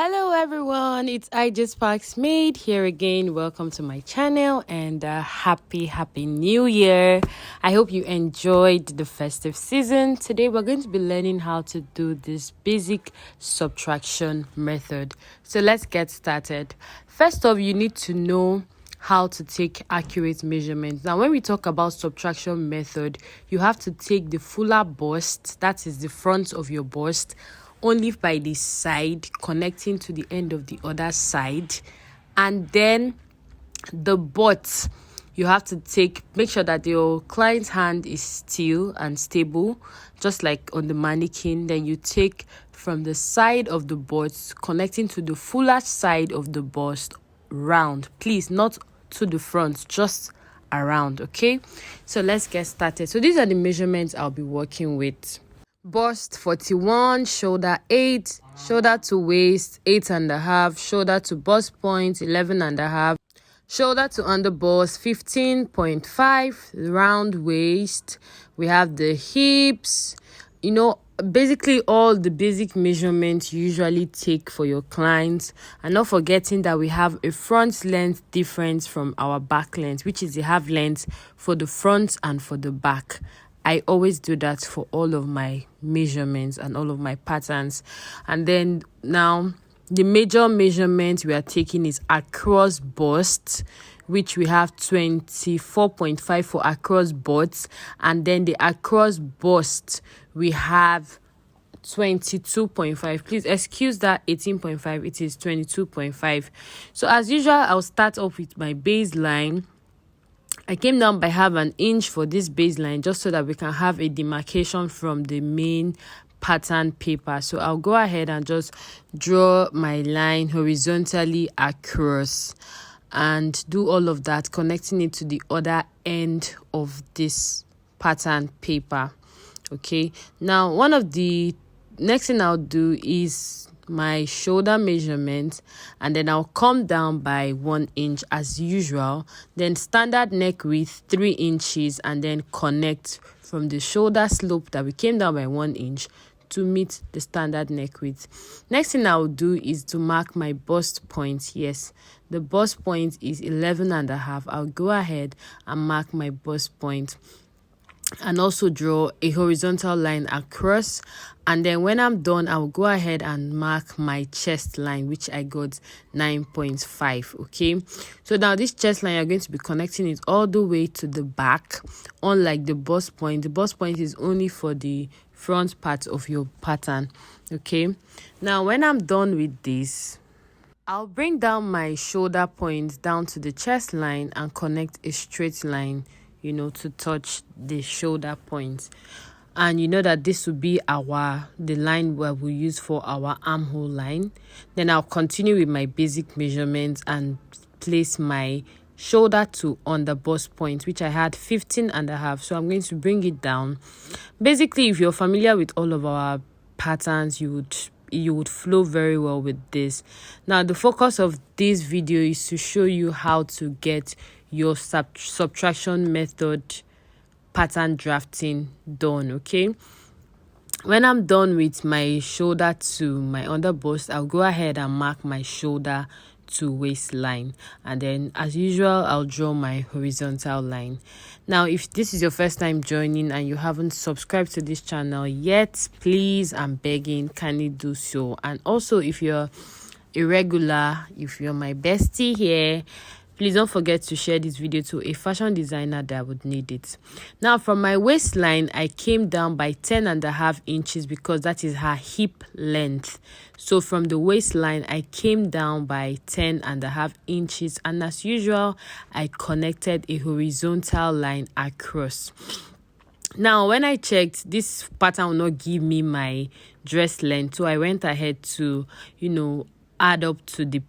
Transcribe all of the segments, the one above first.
Hello everyone, it's I Just Sparks Made here again. Welcome to my channel and happy new year. I hope you enjoyed the festive season. Today we're going to be learning how to do this basic subtraction method. So let's get started. First off, you need to know how to take accurate measurements. Now when we talk about subtraction method, you have to take the fuller bust, that is the front of your bust, only by the side, connecting to the end of the other side, and then the butt you have to make sure that your client's hand is still and stable, just like on the mannequin. Then you take from the side of the butt, connecting to the fuller side of the bust, round, please, not to the front, just around. Okay, so let's get started. So these are the measurements I'll be working with. Bust 41, shoulder 8, shoulder to waist 8.5, shoulder to bust point 11.5, shoulder to under bust 15.5, round waist. We have the hips, basically all the basic measurements you usually take for your clients, and not forgetting that we have a front length difference from our back length, which is the half length for the front and for the back. I always do that for all of my measurements and all of my patterns. And then now the major measurement we are taking is across bust, which we have 24.5 for across butts, and then the across bust we have 22.5. Please excuse that 18.5, it is 22.5. So as usual, I'll start off with my baseline. I came down by half an inch for this baseline, just so that we can have a demarcation from the main pattern paper. So I'll go ahead and just draw my line horizontally across and do all of that, connecting it to the other end of this pattern paper. Okay, now one of the next thing I'll do is my shoulder measurement, and then I'll come down by 1 inch as usual, then standard neck width 3 inches, and then connect from the shoulder slope that we came down by 1 inch to meet the standard neck width. Next thing I'll do is to mark my bust point. Yes, the bust point is 11.5. I'll go ahead and mark my bust point and also draw a horizontal line across, and then when I'm done, I'll go ahead and mark my chest line, which I got 9.5. okay, so now this chest line, you're going to be connecting it all the way to the back. Unlike the bust point is only for the front part of your pattern. Okay, now when I'm done with this, I'll bring down my shoulder point down to the chest line and connect a straight line, to touch the shoulder point. And you know that this will be the line where we use for our armhole line. Then I'll continue with my basic measurements and place my shoulder to on the bust point, which I had 15.5. So I'm going to bring it down. Basically, if you're familiar with all of our patterns, you would flow very well with this. Now the focus of this video is to show you how to get your subtraction method pattern drafting done. Okay, when I'm done with my shoulder to my under bust, I'll go ahead and mark my shoulder to waistline, and then as usual I'll draw my horizontal line. Now if this is your first time joining and you haven't subscribed to this channel yet, please, I'm begging, kindly do so. And also, if you're a regular, if you're my bestie here, please don't forget to share this video to a fashion designer that would need it. Now from my waistline, I came down by 10.5 inches because that is her hip length. So from the waistline, I came down by 10.5 inches, and as usual, I connected a horizontal line across. Now when I checked, this pattern will not give me my dress length, so I went ahead to add up to the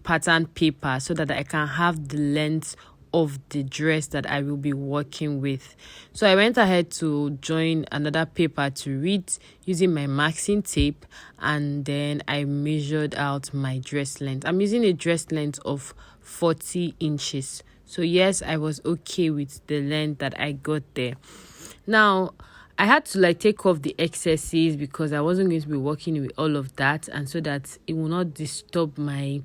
pattern paper so that I can have the length of the dress that I will be working with. So I went ahead to join another paper to read using my marking tape, and then I measured out my dress length. I'm using a dress length of 40 inches. So yes, I was okay with the length that I got there. Now I had to like take off the excesses because I wasn't going to be working with all of that, and so that it will not disturb my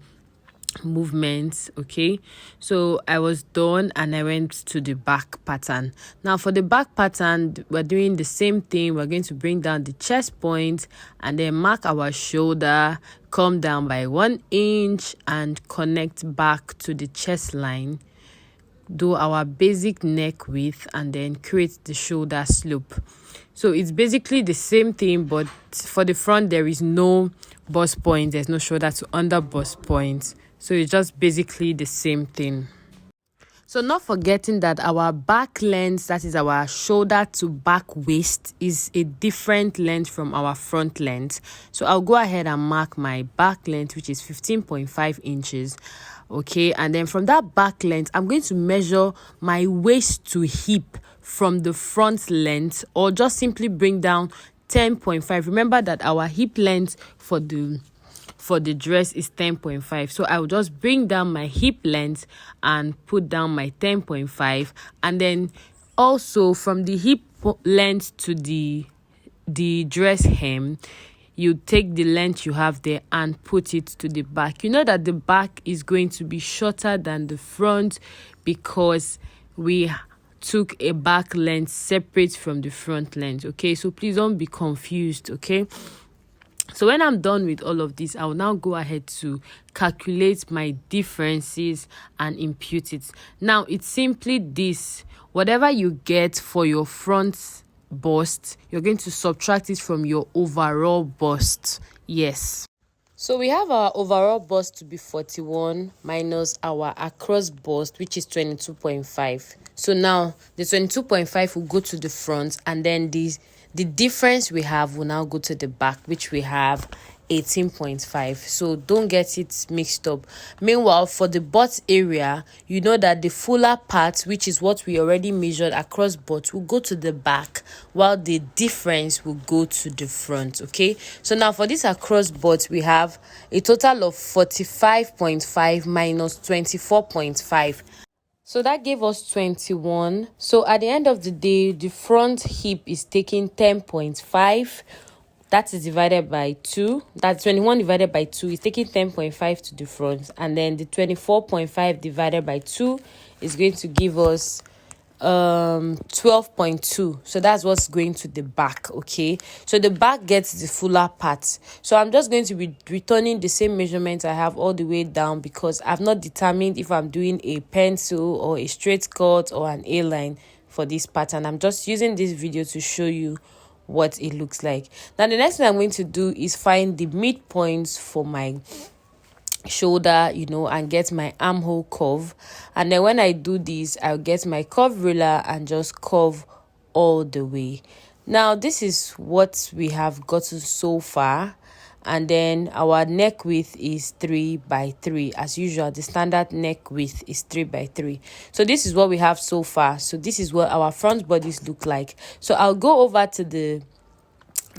movements. Okay, so I was done and I went to the back pattern. Now for the back pattern, we're doing the same thing. We're going to bring down the chest point and then mark our shoulder, come down by 1 inch and connect back to the chest line, do our basic neck width, and then create the shoulder slope. So it's basically the same thing, but for the front there is no bust point, there's no shoulder to under bust point. So it's just basically the same thing. So not forgetting that our back length, that is our shoulder to back waist, is a different length from our front length. So I'll go ahead and mark my back length, which is 15.5 inches. Okay, and then from that back length, I'm going to measure my waist to hip from the front length, or just simply bring down 10.5. Remember that our hip length for the dress is 10.5, so I will just bring down my hip length and put down my 10.5, and then also from the hip length to the dress hem, you take the length you have there and put it to the back. You know that the back is going to be shorter than the front because we took a back length separate from the front length. Okay, so please don't be confused. Okay, so when I'm done with all of this, I will now go ahead to calculate my differences and impute it. Now it's simply this: whatever you get for your front bust, you're going to subtract it from your overall bust. Yes. So we have our overall bust to be 41 minus our across bust, which is 22.5. So now the 22.5 will go to the front, and then the difference we have will now go to the back, which we have 18.5. So don't get it mixed up. Meanwhile, for the butt area, you know that the fuller part, which is what we already measured across butt, will go to the back, while the difference will go to the front. Okay, so now for this across butt, we have a total of 45.5 minus 24.5. So that gave us 21. So at the end of the day, the front hip is taking 10.5. That is divided by 2. That's 21 divided by 2 is taking 10.5 to the front. And then the 24.5 divided by 2 is going to give us 12.2. So that's what's going to the back. Okay, so the back gets the fuller part. So I'm just going to be returning the same measurement I have all the way down, because I've not determined if I'm doing a pencil or a straight cut or an A-line for this pattern. I'm just using this video to show you what it looks like. Now the next thing I'm going to do is find the midpoints for my shoulder, and get my armhole curve. And then when I do this, I'll get my curve ruler and just curve all the way. Now this is what we have gotten so far, and then our neck width is 3x3. As usual, the standard neck width is 3x3. So this is what we have so far. So this is what our front bodies look like. So I'll go over to the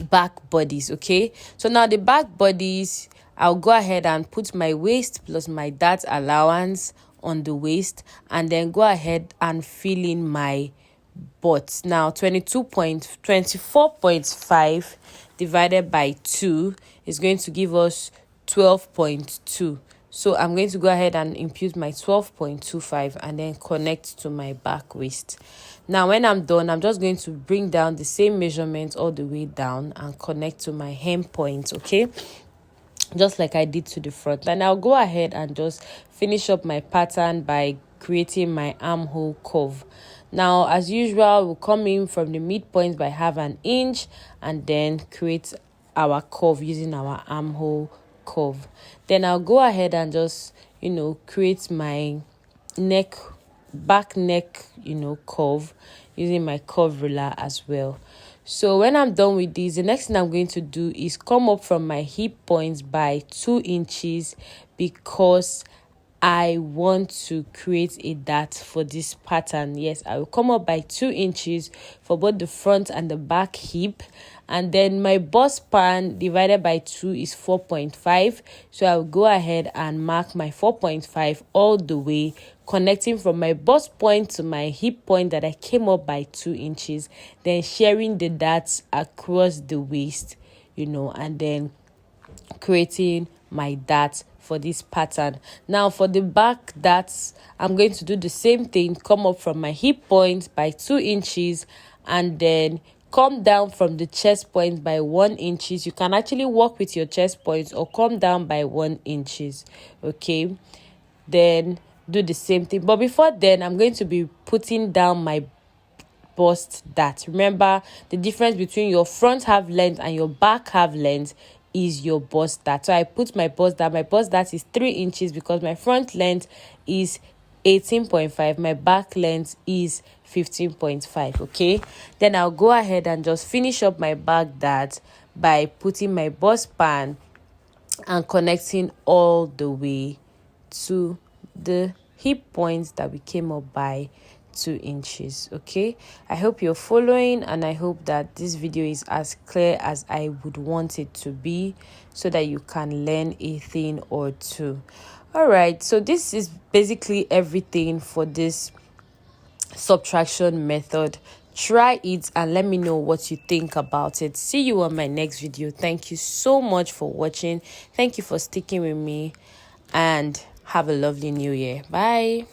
back bodies. Okay, so now the back bodies, I'll go ahead and put my waist plus my dart allowance on the waist, and then go ahead and fill in my butt. Now 24.5 divided by 2 is going to give us 12.2. So I'm going to go ahead and impute my 12.25 and then connect to my back waist. Now when I'm done, I'm just going to bring down the same measurement all the way down and connect to my hem point. Okay, just like I did to the front. And I'll go ahead and just finish up my pattern by creating my armhole curve. Now as usual, we'll come in from the midpoint by 1/2 inch and then create our curve using our armhole curve. Then I'll go ahead and just create my back neck curve using my curve ruler as well. So when I'm done with this, the next thing I'm going to do is come up from my hip points by 2 inches, because I want to create a dart for this pattern. Yes, I will come up by 2 inches for both the front and the back hip. And then my bust span divided by 2 is 4.5. So I will go ahead and mark my 4.5 all the way connecting from my bust point to my hip point that I came up by 2 inches, then sharing the darts across the waist, and then creating my dart for this pattern. Now for the back darts, I'm going to do the same thing, come up from my hip point by 2 inches and then come down from the chest point by 1 inches. You can actually work with your chest points or come down by 1 inches. Okay, then do the same thing, but before then I'm going to be putting down my bust dart. Remember, the difference between your front half length and your back half length is your bust dart. So I put my bust dart. My bust dart is 3 inches because my front length is 18.5, my back length is 15.5. Okay, then I'll go ahead and just finish up my back dart by putting my bust band and connecting all the way to the hip points that we came up by 2 inches. Okay, I hope you're following, and I hope that this video is as clear as I would want it to be, so that you can learn a thing or two. All right, so this is basically everything for this subtraction method. Try it and let me know what you think about it. See you on my next video. Thank you so much for watching. Thank you for sticking with me, and have a lovely new year. Bye.